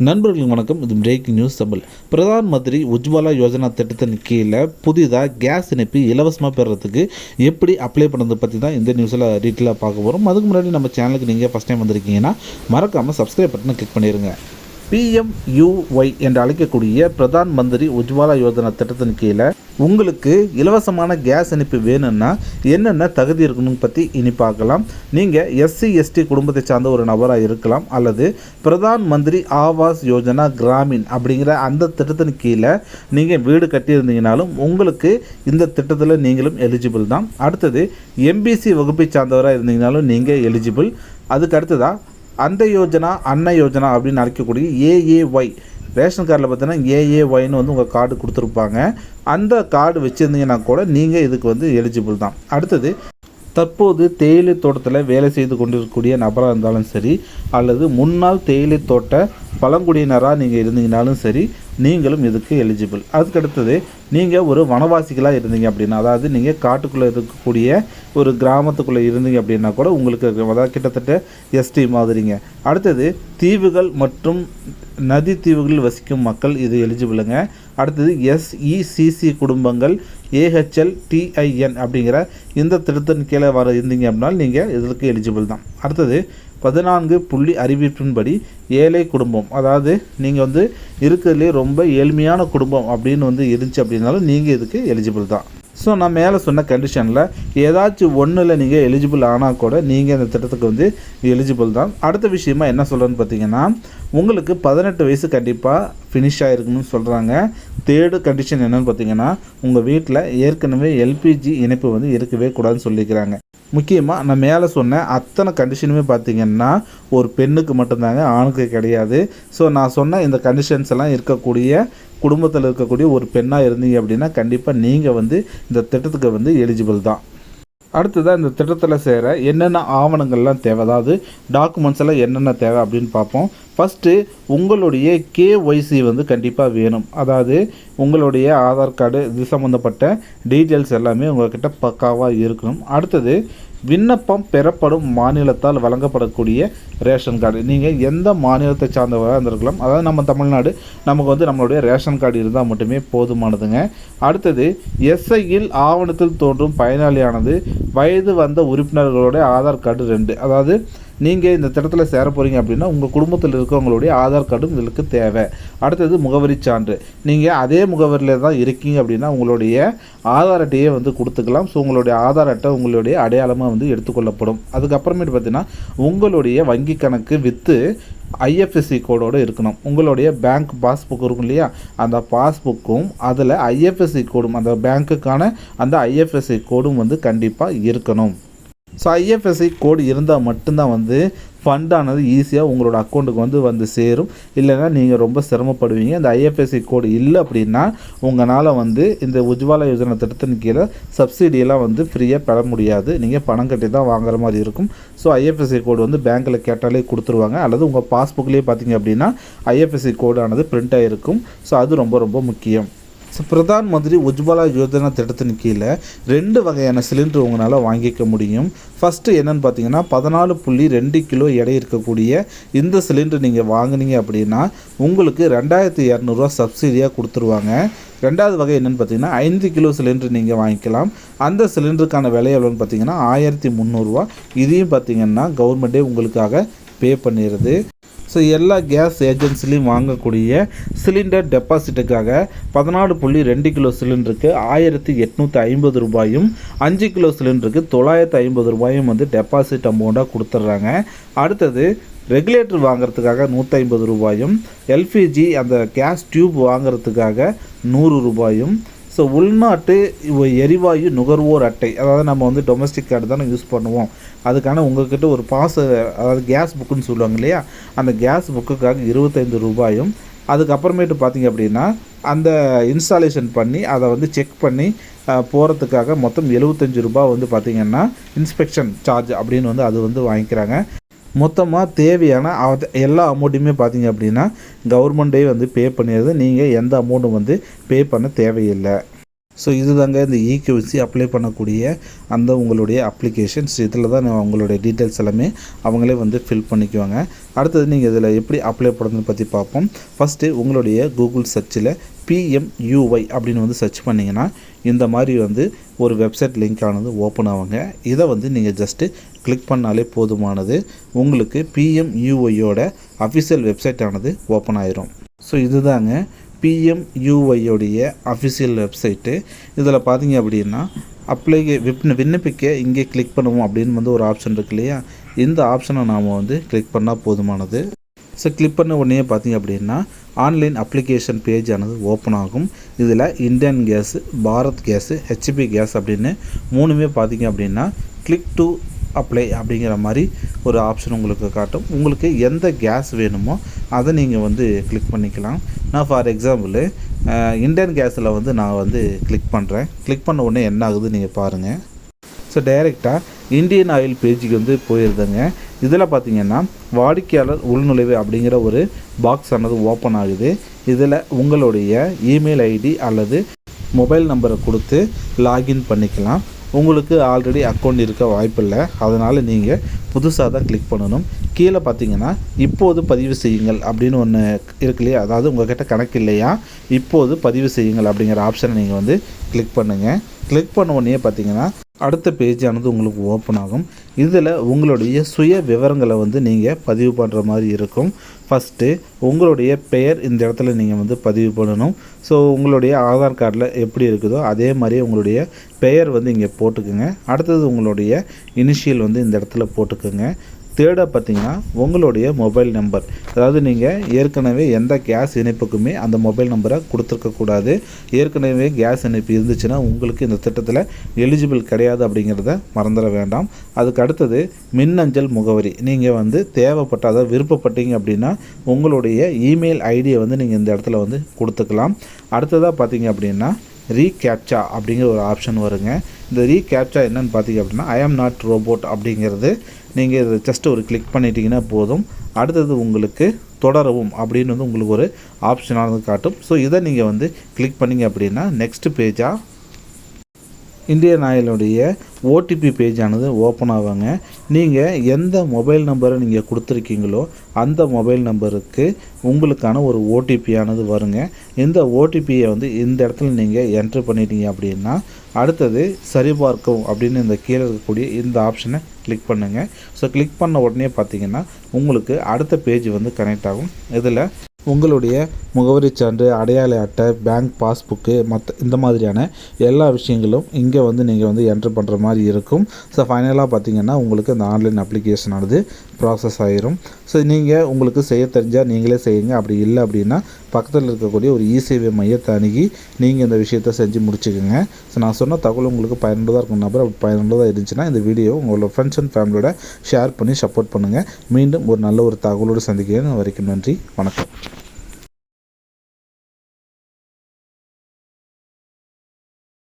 நண்பர்களுக்கு வணக்கம். இது பிரேக்கிங் நியூஸ் தமிழ். பிரதான் மந்திரி உஜ்வாலா யோஜனா திட்டத்தின் கீழே புதிதாக கேஸ் இணைப்பு இலவசமாக பெறுறதுக்கு எப்படி அப்ளை பண்ணுறது பற்றி தான் இந்த நியூஸில் டீட்டெயிலாக பார்க்க போகிறோம். அதுக்கு முன்னாடி நம்ம சேனலுக்கு நீங்கள் ஃபஸ்ட் டைம் வந்திருக்கீங்கன்னா மறக்காமல் சப்ஸ்கிரைப் பட்டனை கிளிக் பண்ணிடுங்க. PMUY என்று அழைக்கக்கூடிய பிரதான் மந்திரி உஜ்வாலா யோஜனா திட்டத்தின் கீழே உங்களுக்கு இலவசமான கேஸ் இணைப்பு வேணும்னா என்னென்ன தகுதி இருக்கணும்னு பற்றி இனி பார்க்கலாம். நீங்கள் SC/ST குடும்பத்தை சார்ந்த ஒரு நபராக இருக்கலாம், அல்லது பிரதான் மந்திரி ஆவாஸ் யோஜனா கிராமின் அப்படிங்கிற அந்த திட்டத்தின் கீழே நீங்கள் வீடு கட்டியிருந்தீங்கனாலும் உங்களுக்கு இந்த திட்டத்தில் நீங்களும் எலிஜிபிள் தான். அடுத்தது MBC வகுப்பை சார்ந்தவராக இருந்தீங்கனாலும் நீங்கள் எலிஜிபிள். அதுக்கு அடுத்ததாக அந்த யோஜனா அன்ன யோஜனா அப்படின்னு அழைக்கக்கூடிய AAY ரேஷன் கார்டில் பார்த்தீங்கன்னா AAYன்னு உங்கள் கார்டு கொடுத்துருப்பாங்க. அந்த கார்டு வச்சுருந்தீங்கன்னா கூட நீங்கள் இதுக்கு எலிஜிபிள் தான். அடுத்தது தற்போது தேயிலை தோட்டத்தில் வேலை செய்து கொண்டிருக்கக்கூடிய நபராக இருந்தாலும் சரி, அல்லது முன்னாள் தேயிலை தோட்ட பழங்குடியினராக நீங்கள் இருந்தீங்கனாலும் சரி, நீங்களும் இதுக்கு எலிஜிபிள். அதுக்கடுத்தது நீங்கள் ஒரு வனவாசிகளாக இருந்தீங்க அப்படின்னா, அதாவது நீங்கள் காட்டுக்குள்ளே இருக்கக்கூடிய ஒரு கிராமத்துக்குள்ளே இருந்தீங்க அப்படின்னா கூட உங்களுக்கு அதாவது கிட்டத்தட்ட ST மாதிரிங்க. அடுத்தது தீவுகள் மற்றும் நதி தீவுகளில் வசிக்கும் மக்கள் இது எலிஜிபிளுங்க. அடுத்தது SECC குடும்பங்கள் AHLTIN அப்படிங்கிற இந்த திட்டத்தின் கீழே வர இருந்தீங்க அப்படின்னா நீங்கள் இதற்கு எலிஜிபிள் தான். அடுத்தது 14 புள்ளி அறிவிப்பின்படி ஏழை குடும்பம், அதாவது நீங்கள் இருக்கிறதுலே ரொம்ப ஏழ்மையான குடும்பம் அப்படின்னு இருந்துச்சு அப்படின்னாலும் நீங்கள் இதுக்கு எலிஜிபிள் தான். ஸோ நான் மேலே சொன்ன கண்டிஷனில் ஏதாச்சும் ஒன்றில் நீங்கள் எலிஜிபிள் ஆனால் கூட நீங்கள் இந்த திட்டத்துக்கு எலிஜிபிள் தான். அடுத்த விஷயமா என்ன சொல்கிறேன்னு பார்த்தீங்கன்னா, உங்களுக்கு 18 வயசு கண்டிப்பாக ஃபினிஷ் ஆகிருக்குன்னு சொல்கிறாங்க. தேர்டு கண்டிஷன் என்னென்னு பார்த்தீங்கன்னா, உங்கள் வீட்டில் ஏற்கனவே LPG இணைப்பு இருக்கவே கூடாதுன்னு சொல்லிக்கிறாங்க. முக்கியமாக நான் மேலே சொன்ன அத்தனை கண்டிஷனுமே பார்த்திங்கன்னா ஒரு பெண்ணுக்கு மட்டும்தாங்க, ஆணுக்கு கிடையாது. ஸோ நான் சொன்ன இந்த கண்டிஷன்ஸ் எல்லாம் இருக்கக்கூடிய குடும்பத்தில் இருக்கக்கூடிய ஒரு பெண்ணாக இருந்தீங்க அப்படின்னா கண்டிப்பாக நீங்கள் இந்த திட்டத்துக்கு எலிஜிபிள் தான். அடுத்ததாக இந்த திட்டத்தில் சேர என்னென்ன ஆவணங்கள்லாம் தேவை, அதாவது டாக்குமெண்ட்ஸ் எல்லாம் என்னென்ன தேவை அப்படின்னு பார்ப்போம். ஃபஸ்ட்டு உங்களுடைய KYC கண்டிப்பாக வேணும். அதாவது உங்களுடைய ஆதார் கார்டு இது சம்மந்தப்பட்ட டீட்டெயில்ஸ் எல்லாமே உங்கள்கிட்ட பக்காவாக இருக்கணும். அடுத்தது விண்ணப்பம் பெறப்படும் மாநிலத்தால் வழங்கப்படக்கூடிய ரேஷன் கார்டு. நீங்கள் எந்த மாநிலத்தை சார்ந்தவராக இருந்திருக்கலாம், அதாவது நம்ம தமிழ்நாடு, நமக்கு நம்மளுடைய ரேஷன் கார்டு இருந்தால் மட்டுமே போதுமானதுங்க. அடுத்தது SIயில் ஆவணத்தில் தோன்றும் பயனாளியானது வயது வந்த உறுப்பினர்களோட ஆதார் கார்டு 2. அதாவது நீங்கள் இந்த திட்டத்தில் சேர போகிறீங்க அப்படின்னா உங்கள் குடும்பத்தில் இருக்கிறவங்களுடைய ஆதார் கார்டும் இதற்கு தேவை. அடுத்தது முகவரி சான்று. நீங்கள் அதே முகவரியில் தான் இருக்கீங்க அப்படின்னா உங்களுடைய ஆதார் அட்டையே கொடுத்துக்கலாம். ஸோ உங்களுடைய ஆதார் அட்டை உங்களுடைய அடையாளமாக எடுத்துக்கொள்ளப்படும். அதுக்கப்புறமேட்டு பார்த்தீங்கன்னா உங்களுடைய வங்கி கணக்கு வித்து IFSC கோடோடு இருக்கணும். உங்களுடைய பேங்க் பாஸ்புக் இருக்கும் இல்லையா, அந்த பாஸ்புக்கும் அதில் IFSC கோடும், அந்த பேங்க்குக்கான அந்த IFSC கோடும் கண்டிப்பாக இருக்கணும். ஸோ IFSC கோடு இருந்தால் மட்டும்தான் ஃபண்டானது ஈஸியாக உங்களோட அக்கௌண்ட்டுக்கு சேரும். இல்லைன்னா நீங்கள் ரொம்ப சிரமப்படுவீங்க. இந்த IFSC கோடு இல்லை அப்படின்னா உங்களால் இந்த உஜ்வாலா யோஜனா திட்டத்தின் கீழே சப்சிடியெல்லாம் ஃப்ரீயாக பெற முடியாது. நீங்கள் பணம் கட்டி தான் வாங்குற மாதிரி இருக்கும். ஸோ IFSC கோடு பேங்க்கில் கேட்டாலே கொடுத்துருவாங்க, அல்லது உங்கள் பாஸ்புக்லேயே பார்த்தீங்க அப்படின்னா IFSC கோடானது பிரிண்ட் ஆகிருக்கும். ஸோ அது ரொம்ப ரொம்ப முக்கியம். ஸோ பிரதான் மந்திரி உஜ்வாலா யோஜனா திட்டத்தின் கீழே 2 வகையான சிலிண்டர் உங்களால் வாங்கிக்க முடியும். ஃபஸ்ட்டு என்னென்னு பார்த்தீங்கன்னா 14.2 கிலோ எடை இருக்கக்கூடிய இந்த சிலிண்டர் நீங்கள் வாங்கினீங்க அப்படின்னா உங்களுக்கு 2200 சப்சிடியாக கொடுத்துருவாங்க. ரெண்டாவது வகை என்னென்னு பார்த்தீங்கன்னா 5 கிலோ சிலிண்டர் நீங்கள் வாங்கிக்கலாம். அந்த சிலிண்டருக்கான விலை எவ்வளோன்னு பார்த்தீங்கன்னா 1300. இதையும் பார்த்தீங்கன்னா கவர்மெண்ட்டே உங்களுக்காக பே பண்ணிடுது. ஸோ எல்லா கேஸ் ஏஜென்சிலையும் வாங்கக்கூடிய சிலிண்டர் டெபாசிட்டுக்காக 14.2 கிலோ சிலிண்டருக்கு 1850 ரூபாயும், 5 கிலோ சிலிண்டருக்கு 950 ரூபாயும் டெபாசிட் அமௌண்ட்டாக கொடுத்துட்றாங்க. அடுத்தது ரெகுலேட்டர் வாங்கிறதுக்காக 150 ரூபாயும், LPG அந்த கேஸ் டியூப் வாங்கிறதுக்காக 100 ரூபாயும், ஸோ உள்நாட்டு எரிவாயு நுகர்வோர் அட்டை, அதாவது நம்ம டொமஸ்டிக் கார்டு தானே யூஸ் பண்ணுவோம், அதுக்கான உங்கள்கிட்ட ஒரு பாஸ், அதாவது கேஸ் புக்குன்னு சொல்லுவாங்க இல்லையா, அந்த கேஸ் புக்குக்காக 25 ரூபாயும், அதுக்கப்புறமேட்டு பார்த்திங்க அப்படின்னா அந்த இன்ஸ்டாலேஷன் பண்ணி அதை செக் பண்ணி போகிறதுக்காக மொத்தம் 75 ரூபா பார்த்திங்கன்னா இன்ஸ்பெக்ஷன் சார்ஜ் அப்படின்னு அது வாங்கிக்கிறாங்க. மொத்தமாக தேவையான எல்லா அமௌண்ட்டையுமே பார்த்தீங்க அப்படின்னா கவர்மெண்ட்டே பே பண்ணிடுது. நீங்கள் எந்த அமௌண்ட்டும் பே பண்ண தேவையில்லை. ஸோ இதுதாங்க இந்த இகேஒய்சி அப்ளை பண்ணக்கூடிய அந்த உங்களுடைய அப்ளிகேஷன்ஸ். இதில் தான் உங்களுடைய டீட்டெயில்ஸ் எல்லாமே அவங்களே வந்து ஃபில் பண்ணிக்குவாங்க. அடுத்தது நீங்கள் இதில் எப்படி அப்ளை பண்ணுறதுன்னு பற்றி பார்ப்போம். ஃபஸ்ட்டு உங்களுடைய கூகுள் சர்ச்சில் PMUY அப்படின்னு வந்து சர்ச் பண்ணிங்கன்னா இந்த மாதிரி வந்து ஒரு வெப்சைட் லிங்க் ஆனது ஓப்பன் ஆகுங்க. இதை வந்து நீங்கள் ஜஸ்ட்டு கிளிக் பண்ணாலே போதுமானது. உங்களுக்கு PMUYயோட அஃபிஷியல் வெப்சைட் ஆனது ஓப்பன் ஆயிரும். ஸோ இதுதாங்க PMUYயோடைய அஃபிஷியல் வெப்சைட்டு. இதில் பார்த்தீங்க அப்படின்னா விண்ணப்பிக்க இங்கே கிளிக் பண்ணுவோம் அப்படின்னு வந்து ஒரு ஆப்ஷன் இருக்கு இல்லையா, இந்த ஆப்ஷனை நாம் வந்து கிளிக் பண்ணால் போதுமானது. ஸோ கிளிக் பண்ண உடனே பார்த்தீங்க அப்படின்னா ஆன்லைன் அப்ளிகேஷன் பேஜ் ஆனது ஓப்பன் ஆகும். இதில் Indian gas, Bharat gas, HP gas அப்படின்னு மூணுமே பார்த்தீங்க அப்படின்னா கிளிக் டு அப்ளை அப்படிங்கிற மாதிரி ஒரு ஆப்ஷன் உங்களுக்கு காட்டும். உங்களுக்கு எந்த கேஸ் வேணுமோ அதை நீங்கள் வந்து கிளிக் பண்ணிக்கலாம். நான் ஃபார் எக்ஸாம்பிள் இந்தியன் கேஸில் வந்து நான் வந்து கிளிக் பண்ணுறேன். கிளிக் பண்ண உடனே என்ன ஆகுது நீங்கள் பாருங்கள். ஸோ டைரெக்டாக இந்தியன் ஆயில் பேஜுக்கு வந்து போயிருந்தேங்க. இதில் பார்த்திங்கன்னா வாடிக்கையாளர் உள்நுழைவு அப்படிங்கிற ஒரு பாக்ஸ் ஆனது ஓப்பன் ஆகுது. இதில் உங்களுடைய இமெயில் ஐடி அல்லது மொபைல் நம்பரை கொடுத்து லாகின் பண்ணிக்கலாம். உங்களுக்கு ஆல்ரெடி அக்கௌண்ட் இருக்க வாய்ப்பில்லை, அதனால் நீங்கள் புதுசாக தான் கிளிக் பண்ணணும். கீழே பார்த்தீங்கன்னா இப்போது பதிவு செய்யுங்கள் அப்படின்னு ஒன்று இருக்கு இல்லையா, அதாவது உங்கள்கிட்ட கணக்கு இல்லையா, இப்போது பதிவு செய்யுங்கள் அப்படிங்கிற ஆப்ஷனை நீங்கள் வந்து கிளிக் பண்ணுங்கள். கிளிக் பண்ண உடனே பார்த்தீங்கன்னா அடுத்த பேஜ் ஆனது உங்களுக்கு ஓப்பன் ஆகும். இதில் உங்களுடைய சுய விவரங்களை வந்து நீங்கள் பதிவு பண்ணுற மாதிரி இருக்கும். ஃபஸ்ட்டு உங்களுடைய பெயர் இந்த இடத்துல நீங்கள் வந்து பதிவு பண்ணணும். ஸோ உங்களுடைய ஆதார் கார்டில் எப்படி இருக்குதோ அதே மாதிரி உங்களுடைய பெயர் வந்து இங்கே போட்டுக்குங்க. அடுத்தது உங்களுடைய இனிஷியல் வந்து இந்த இடத்துல போட்டுக்குங்க. தேர்டாக பார்த்தீங்கன்னா உங்களுடைய மொபைல் நம்பர், அதாவது நீங்கள் ஏற்கனவே எந்த கேஸ் இணைப்புக்குமே அந்த மொபைல் நம்பரை கொடுத்துருக்கக்கூடாது. ஏற்கனவே கேஸ் இணைப்பு இருந்துச்சுன்னா உங்களுக்கு இந்த திட்டத்தில் எலிஜிபிள் கிடையாது அப்படிங்கிறத மறந்துட வேண்டாம். அதுக்கு அடுத்தது மின்னஞ்சல் முகவரி, நீங்கள் வந்து தேவைப்பட்ட அதாவது விருப்பப்பட்டீங்க அப்படின்னா உங்களுடைய இமெயில் ஐடியை வந்து நீங்கள் இந்த இடத்துல வந்து கொடுத்துக்கலாம். அடுத்ததாக பார்த்தீங்க அப்படின்னா ரீகேப்சா அப்படிங்கிற ஒரு ஆப்ஷன் வருங்க. இந்த ரீகேப்சா என்னென்னு பார்த்தீங்க அப்படின்னா ஐ ஆம் நாட் ரோபோட் அப்படிங்கிறது நீங்கள் இதை ஜஸ்ட் ஒரு கிளிக் பண்ணிட்டீங்கன்னா போதும். அடுத்தது உங்களுக்கு தொடரவும் அப்படின்னு வந்து உங்களுக்கு ஒரு ஆப்ஷனானது காட்டும். ஸோ இதை நீங்கள் வந்து கிளிக் பண்ணிங்க அப்படின்னா நெக்ஸ்ட் பேஜாக இந்தியன் ஆயிலுடைய OTP பேஜானது ஓப்பன் ஆவாங்க. நீங்கள் எந்த மொபைல் நம்பரை நீங்கள் கொடுத்துருக்கீங்களோ அந்த மொபைல் நம்பருக்கு உங்களுக்கான ஒரு OTP ஆனது வருங்க. இந்த OTPயை வந்து இந்த இடத்துல நீங்கள் என்ட்ரு பண்ணிட்டீங்க அப்படின்னா அடுத்தது சரிபார்க்கவும் அப்படின்னு இந்த கீழே இருக்கக்கூடிய இந்த ஆப்ஷனை கிளிக் பண்ணுங்கள். ஸோ கிளிக் பண்ண உடனே பார்த்தீங்கன்னா உங்களுக்கு அடுத்த பேஜ் வந்து கனெக்ட் ஆகும். இதில் உங்களுடைய முகவரி சான்று, அடையாள அட்டை, பேங்க் பாஸ்புக்கு, மற்ற இந்த மாதிரியான எல்லா விஷயங்களும் இங்கே வந்து நீங்கள் வந்து என்ட்ரு பண்ணுற மாதிரி இருக்கும். ஸோ ஃபைனலாக பார்த்தீங்கன்னா உங்களுக்கு இந்த ஆன்லைன் அப்ளிகேஷனானது ப்ராசஸ் ஆகிரும். ஸோ நீங்கள் உங்களுக்கு செய்ய தெரிஞ்சால் நீங்களே செய்யுங்க. அப்படி இல்லை அப்படின்னா பக்கத்தில் இருக்கக்கூடிய ஒரு இசேவை மையத்தை அணுகி நீங்கள் இந்த விஷயத்தை செஞ்சு முடிச்சுக்கோங்க. ஸோ நான் சொன்ன தகவல் உங்களுக்கு பயனுள்ளதாக இருக்கும் நம்பர். அப்படி பயனுள்ளதாக இருந்துச்சுன்னா இந்த வீடியோ உங்களோட ஃப்ரெண்ட்ஸ் அண்ட் ஃபேமிலியோட ஷேர் பண்ணி சப்போர்ட் பண்ணுங்கள். மீண்டும் ஒரு நல்ல ஒரு தகவலோடு சந்திக்கிறேன். வரைக்கும் நன்றி, வணக்கம்.